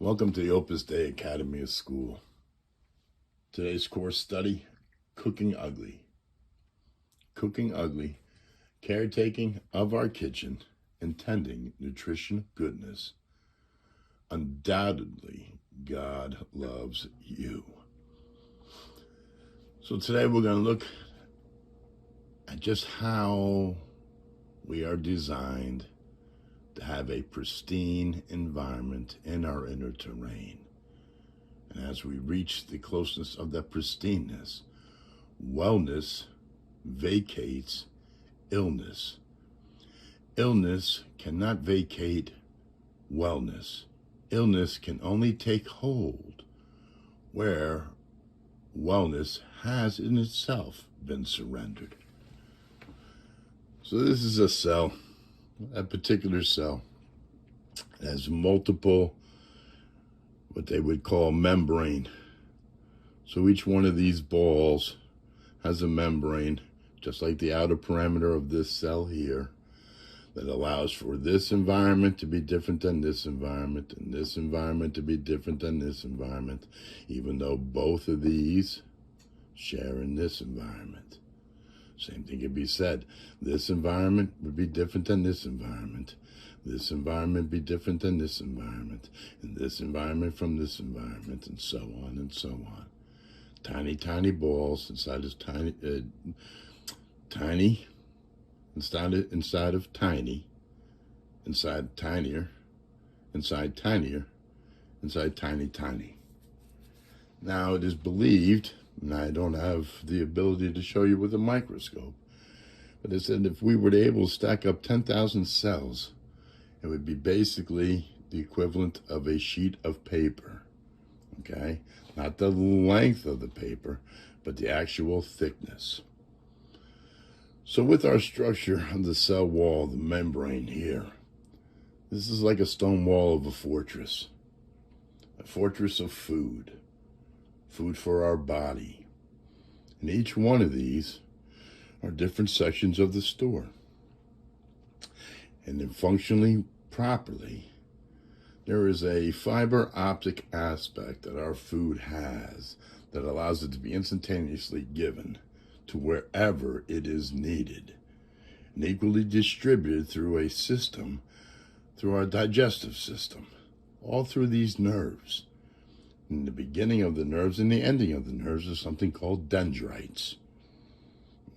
Welcome to the Opus Dei Academy of School. Today's course study, Cooking Ugly. Cooking Ugly, caretaking of our kitchen, intending nutrition goodness. Undoubtedly, God loves you. So today we're going to look at just how we are designed to have a pristine environment in our inner terrain. And as we reach the closeness of that pristineness, wellness vacates illness. Illness cannot vacate wellness. Illness can only take hold where wellness has in itself been surrendered. So this is a cell. A particular cell has multiple, what they would call membrane. So each one of these balls has a membrane, just like the outer perimeter of this cell here, that allows for this environment to be different than this environment, and this environment to be different than this environment, even though both of these share in this environment. Same thing could be said. This environment would be different than this environment. This environment would be different than this environment. And this environment from this environment, and so on and so on. Tiny, tiny balls inside of tiny, tiny, inside of tiny, inside tinier, inside tinier, inside tiny, tiny. Now it is believed, and I don't have the ability to show you with a microscope, but it said if we were able to stack up 10,000 cells, it would be basically the equivalent of a sheet of paper, okay? Not the length of the paper, but the actual thickness. So with our structure of the cell wall, the membrane here, this is like a stone wall of a fortress of food for our body. And each one of these are different sections of the store. And then functionally properly, there is a fiber optic aspect that our food has that allows it to be instantaneously given to wherever it is needed, and equally distributed through a system, through our digestive system, all through these nerves. And the beginning of the nerves and the ending of the nerves is something called dendrites.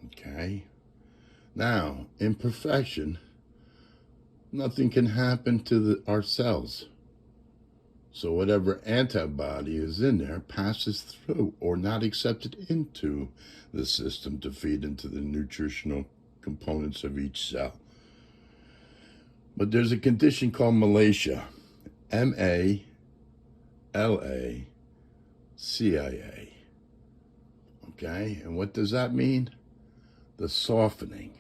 Okay? Now, in perfection, nothing can happen to our cells. So whatever antibody is in there passes through or not accepted into the system to feed into the nutritional components of each cell. But there's a condition called malacia, M-A-L-A-C-I-A. Okay, and what does that mean? The softening.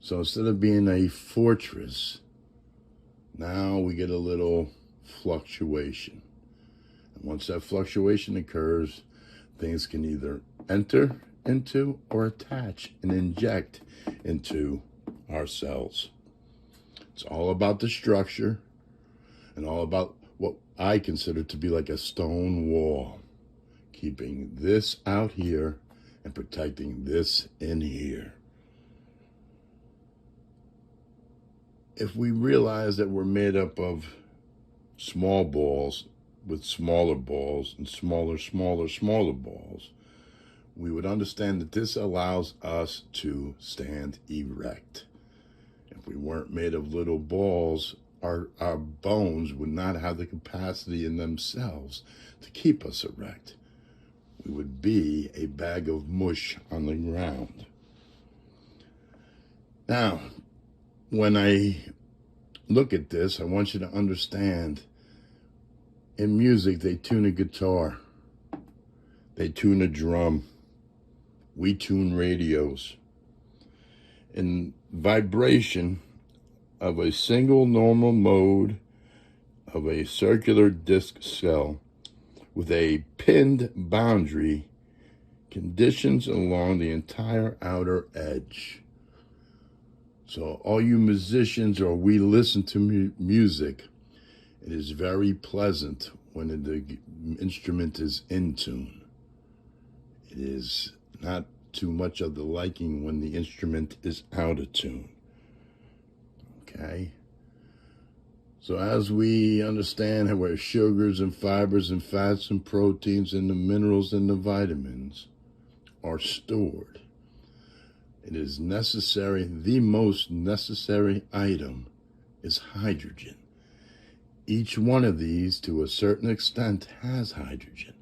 So instead of being a fortress, now we get a little fluctuation. And once that fluctuation occurs, things can either enter into or attach and inject into our cells. It's all about the structure and all about what I consider to be like a stone wall, keeping this out here and protecting this in here. If we realize that we're made up of small balls with smaller balls and smaller balls, we would understand that this allows us to stand erect. If we weren't made of little balls, our bones would not have the capacity in themselves to keep us erect. We would be a bag of mush on the ground. Now, when I look at this, I want you to understand, in music, they tune a guitar, they tune a drum, we tune radios. In vibration of a single normal mode of a circular disc cell with a pinned boundary, conditions along the entire outer edge. So all you musicians, or we listen to music, It is very pleasant when the instrument is in tune. It is not too much of the liking when the instrument is out of tune. Okay? So as we understand where sugars and fibers and fats and proteins and the minerals and the vitamins are stored, it is necessary, the most necessary item is hydrogen. Each one of these, to a certain extent, has hydrogen.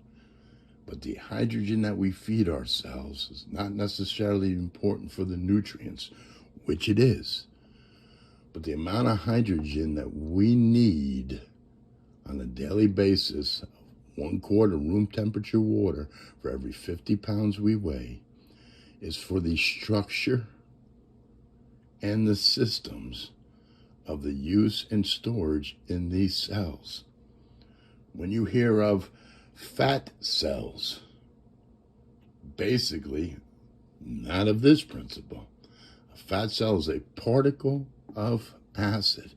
But the hydrogen that we feed ourselves is not necessarily important for the nutrients, which it is. But the amount of hydrogen that we need on a daily basis, 1/4 room temperature water for every 50 pounds we weigh, is for the structure and the systems of the use and storage in these cells. When you hear of fat cells, basically not of this principle. A fat cell is a particle of acid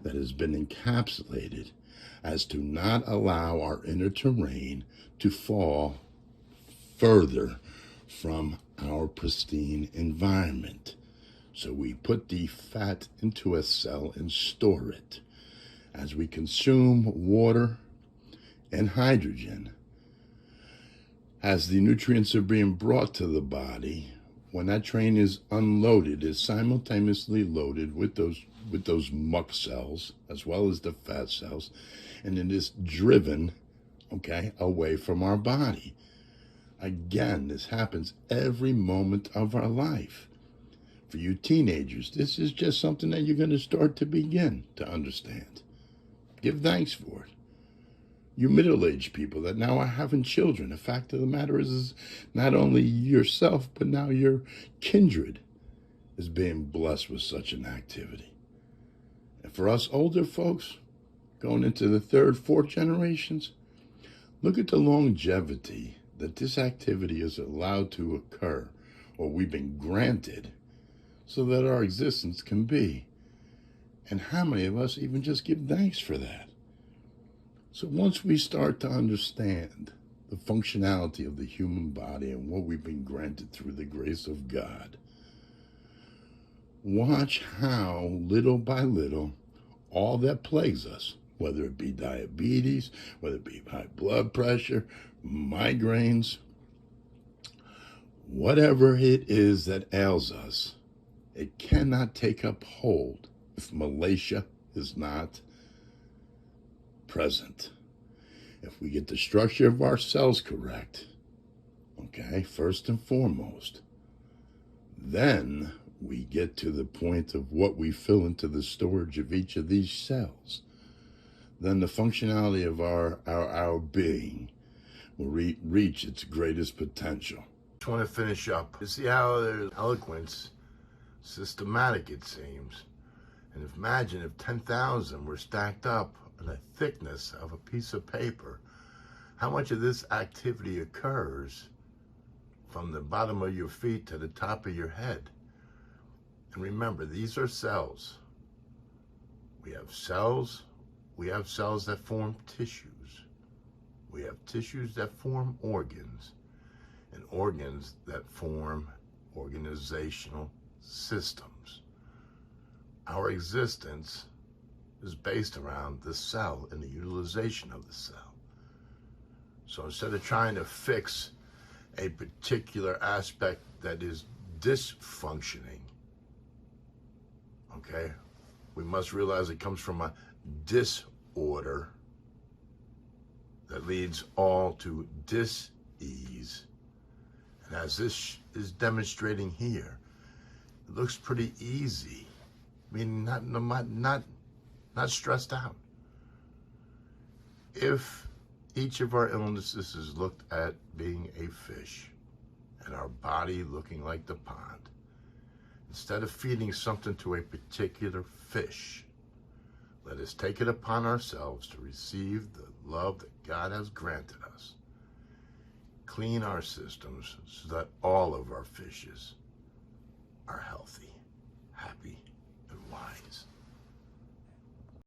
that has been encapsulated as to not allow our inner terrain to fall further from our pristine environment. So we put the fat into a cell and store it. As we consume water and hydrogen, as the nutrients are being brought to the body, when that train is unloaded, is simultaneously loaded with those muck cells as well as the fat cells, and it is driven, okay, away from our body. Again, this happens every moment of our life. For you teenagers, this is just something that you're going to start to begin to understand. Give thanks for it. You middle-aged people that now are having children, the fact of the matter is not only yourself, but now your kindred is being blessed with such an activity. And for us older folks, going into the 3rd, 4th generations, look at the longevity that this activity is allowed to occur, or we've been granted, so that our existence can be. And how many of us even just give thanks for that? So once we start to understand the functionality of the human body and what we've been granted through the grace of God, watch how little by little all that plagues us, whether it be diabetes, whether it be high blood pressure, migraines, whatever it is that ails us, it cannot take up hold if malacia is not present. If we get the structure of our cells correct, okay, first and foremost, then we get to the point of what we fill into the storage of each of these cells. Then the functionality of our being will reach its greatest potential. I just want to finish up. You see how there's eloquence, systematic it seems. And imagine if 10,000 were stacked up on a thickness of a piece of paper, how much of this activity occurs from the bottom of your feet to the top of your head. And remember, these are cells. We have cells that form tissues. We have tissues that form organs, and organs that form organizational systems. Our existence is based around the cell and the utilization of the cell. So instead of trying to fix a particular aspect that is dysfunctioning, okay, we must realize it comes from a disorder that leads all to dis-ease. And as this is demonstrating here, it looks pretty easy. I mean, not stressed out. If each of our illnesses is looked at being a fish and our body looking like the pond, instead of feeding something to a particular fish, let us take it upon ourselves to receive the love that God has granted us. Clean our systems so that all of our fishes are healthy, happy, and wise.